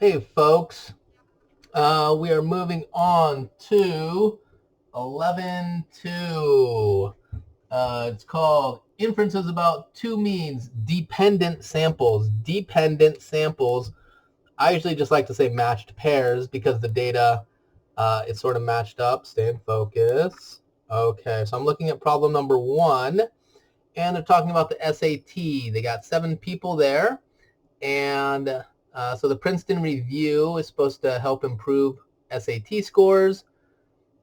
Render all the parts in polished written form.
Hey folks, we are moving on to 11.2. It's called Inferences About Two Means Dependent Samples. Dependent samples. I usually just like to say matched pairs because the data is sort of matched up. Stay in focus. Okay, so I'm looking at problem number 1, and they're talking about the SAT. They got 7 people there, and so the Princeton Review is supposed to help improve SAT scores.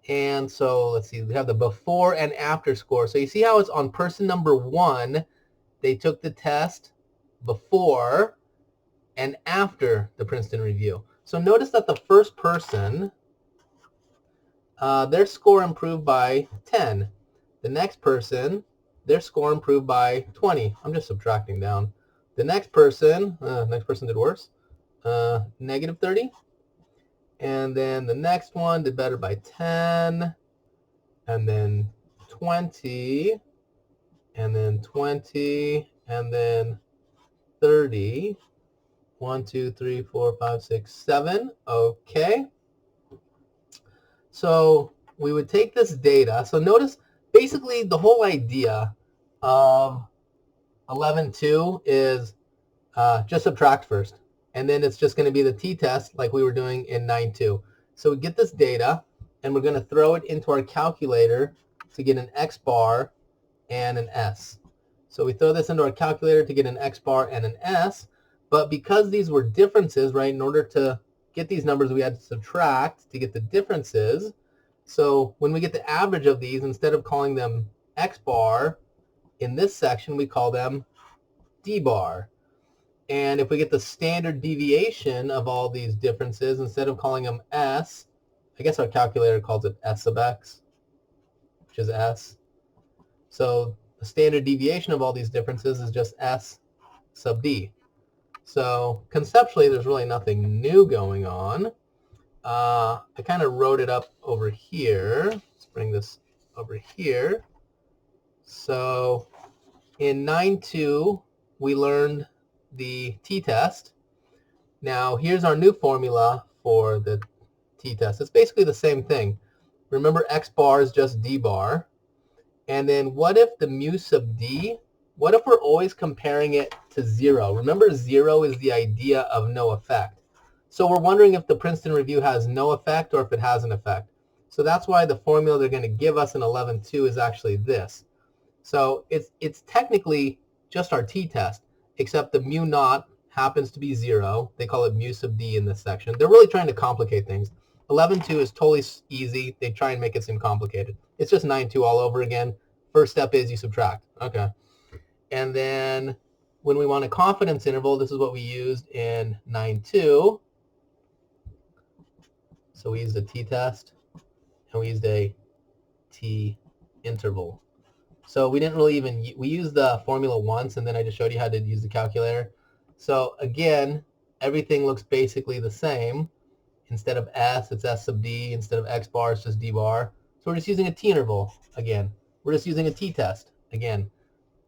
And so let's see, we have the before and after score. So you see how it's on person number 1, they took the test before and after the Princeton Review. So notice that the first person, their score improved by 10. The next person, their score improved by 20. I'm just subtracting down. The next person did worse. Negative 30. And then the next one did better by 10. And then 20. And then 20. And then 30. 1, 2, 3, 4, 5, 6, 7. Okay. So we would take this data. So notice basically the whole idea of 11.2 is just subtract first. And then it's just going to be the t-test like we were doing in 9.2. So we get this data, and we're going to throw it into our calculator to get an x bar and an s. So we throw this into our calculator to get an x bar and an s. But because these were differences, right, in order to get these numbers, we had to subtract to get the differences. So when we get the average of these, instead of calling them x bar in this section, we call them d bar. And if we get the standard deviation of all these differences, instead of calling them s, I guess our calculator calls it s sub x, which is s. So the standard deviation of all these differences is just s sub d. So conceptually, there's really nothing new going on. I kind of wrote it up over here. Let's bring this over here. So in 9.2, we learned the t-test. Now here's our new formula for the t-test. It's basically the same thing. Remember, x bar is just d bar. And then what if the mu sub d, what if we're always comparing it to 0? Remember, 0 is the idea of no effect. So we're wondering if the Princeton Review has no effect or if it has an effect. So that's why the formula they're going to give us in 11.2 is actually this. So it's technically just our t-test, except the mu naught happens to be 0. They call it mu sub d in this section. They're really trying to complicate things. 11.2 is totally easy. They try and make it seem complicated. It's just 9.2 all over again. First step is you subtract. Okay. And then when we want a confidence interval, this is what we used in 9.2. So we used a t-test, and we used a t-interval. So we didn't really we used the formula once, and then I just showed you how to use the calculator. So again, everything looks basically the same. Instead of s, it's s sub d. Instead of x bar, it's just d bar. So we're just using a t-interval again. We're just using a t-test again.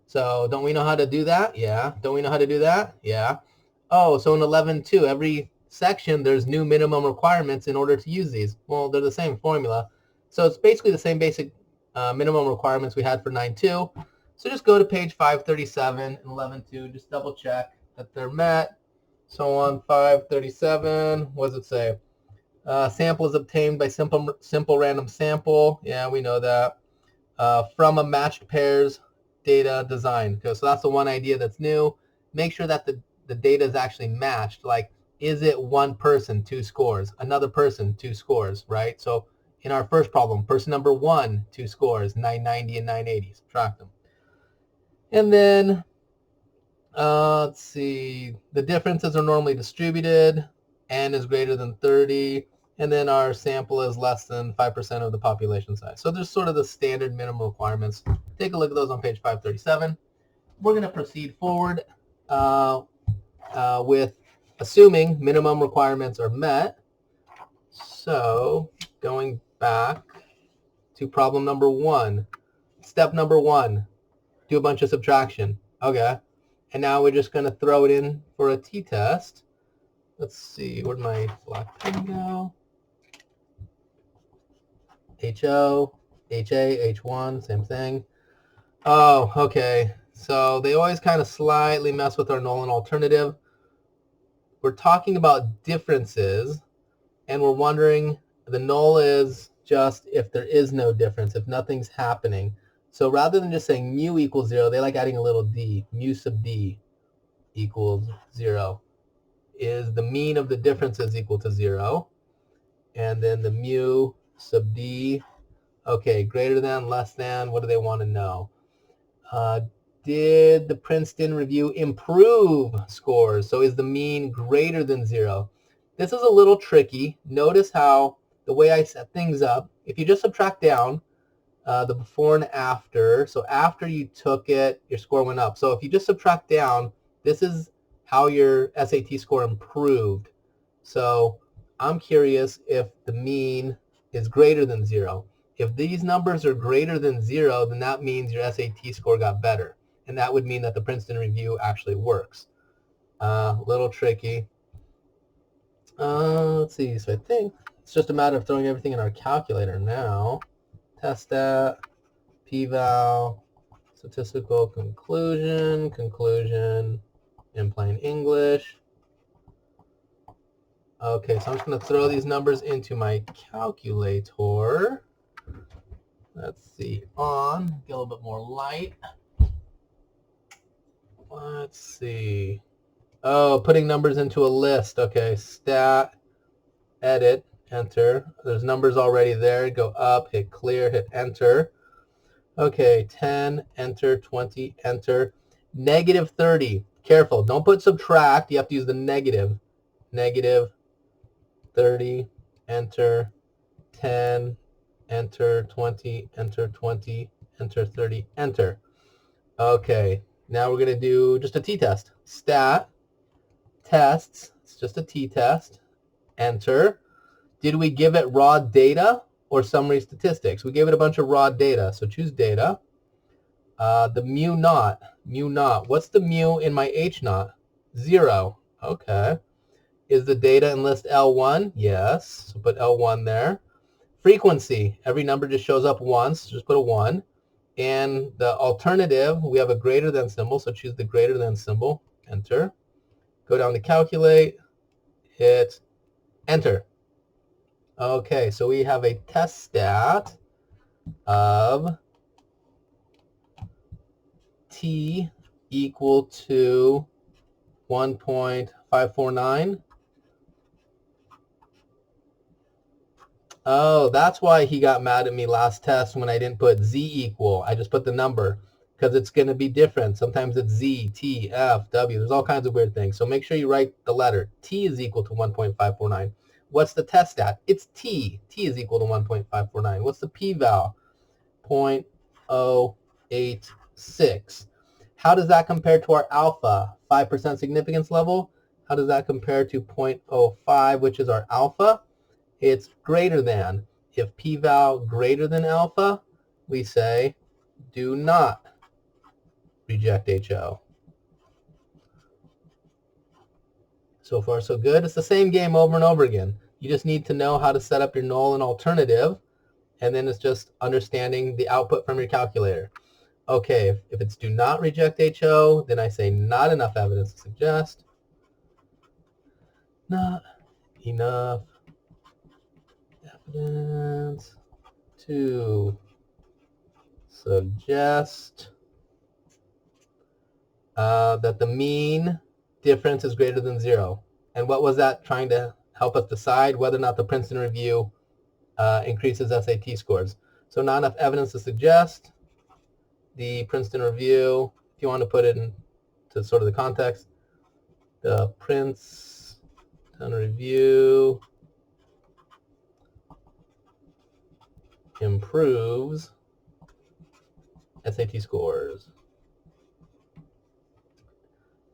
So don't we know how to do that? Yeah. Don't we know how to do that? Yeah. Oh, so in 11.2, every section, there's new minimum requirements in order to use these. Well, they're the same formula. So it's basically the same basic minimum requirements we had for 9.2. So just go to page 537 and 11.2. Just double check that they're met. So on 537, what does it say? Sample is obtained by simple random sample. Yeah, we know that. From a matched pairs data design. So that's the one idea that's new. Make sure that the data is actually matched. Like, is it one person, 2 scores? Another person, 2 scores, right? So in our first problem, person number 1, 2 scores, 990 and 980. Subtract them. And then, let's see, the differences are normally distributed. N is greater than 30. And then our sample is less than 5% of the population size. So there's sort of the standard minimum requirements. Take a look at those on page 537. We're going to proceed forward with assuming minimum requirements are met. So going back to problem number 1. Step number 1, do a bunch of subtraction. Okay. And now we're just going to throw it in for a t-test. let's see, where'd my black pen go? HO, HA, H1, same thing. Oh, okay. So they always kind of slightly mess with our null and alternative. We're talking about differences, and we're wondering, the null is just if there is no difference, if nothing's happening. So rather than just saying mu equals 0, they like adding a little d. Mu sub d equals 0. Is the mean of the differences equal to 0? And then the mu sub d, okay, greater than, less than, what do they want to know? Did the Princeton review improve scores? So is the mean greater than 0? This is a little tricky. Notice how the way I set things up, if you just subtract down the before and after, so after you took it, your score went up. So if you just subtract down, this is how your SAT score improved. So I'm curious if the mean is greater than 0. If these numbers are greater than 0, then that means your SAT score got better. And that would mean that the Princeton review actually works. A little tricky. Let's see. So I think it's just a matter of throwing everything in our calculator now. Test that, p-val, statistical conclusion, conclusion in plain English. Okay, so I'm just going to throw these numbers into my calculator. Let's see, on, get a little bit more light. Let's see. Oh, putting numbers into a list. Okay, stat, edit, enter. There's numbers already there. Go up, hit clear, hit enter. Okay, 10, enter, 20, enter. Negative 30. Careful, don't put subtract. You have to use the negative. Negative 30, enter, 10, enter, 20, enter, 20, enter, 30, enter. Okay, now we're going to do just a t-test. Stat, tests, it's just a t-test, enter. Did we give it raw data or summary statistics? We gave it a bunch of raw data, so choose data. The mu naught. What's the mu in my H naught? 0. Okay. Is the data in list L1? Yes. So put L1 there. Frequency. Every number just shows up once. Just put a 1. And the alternative, we have a greater than symbol, so choose the greater than symbol. Enter. Go down to calculate. Hit enter. Okay, so we have a test stat of t equal to 1.549. Oh, that's why he got mad at me last test when I didn't put z equal. I just put the number because it's going to be different. Sometimes it's z, t, f, w. There's all kinds of weird things. So make sure you write the letter. T is equal to 1.549. What's the test stat? It's t. T is equal to 1.549. What's the p-val? 0.086. How does that compare to our alpha? 5% significance level. How does that compare to 0.05, which is our alpha? It's greater than. If p-val greater than alpha, we say do not reject HO. So far, so good. It's the same game over and over again. You just need to know how to set up your null and alternative, and then it's just understanding the output from your calculator. Okay, if it's do not reject HO, then I say not enough evidence to suggest. Not enough evidence to suggest that the mean difference is greater than 0. And what was that trying to help us decide? Whether or not the Princeton review increases SAT scores. So not enough evidence to suggest the Princeton review, if you want to put it into sort of the context, the Princeton review improves SAT scores.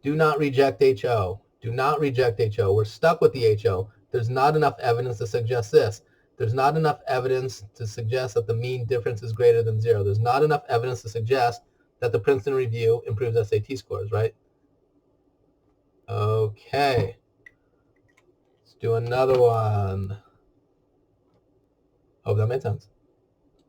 Do not reject HO. Do not reject HO. We're stuck with the HO. There's not enough evidence to suggest this. There's not enough evidence to suggest that the mean difference is greater than 0. There's not enough evidence to suggest that the Princeton review improves SAT scores, right? Okay. Let's do another one. Hope that made sense.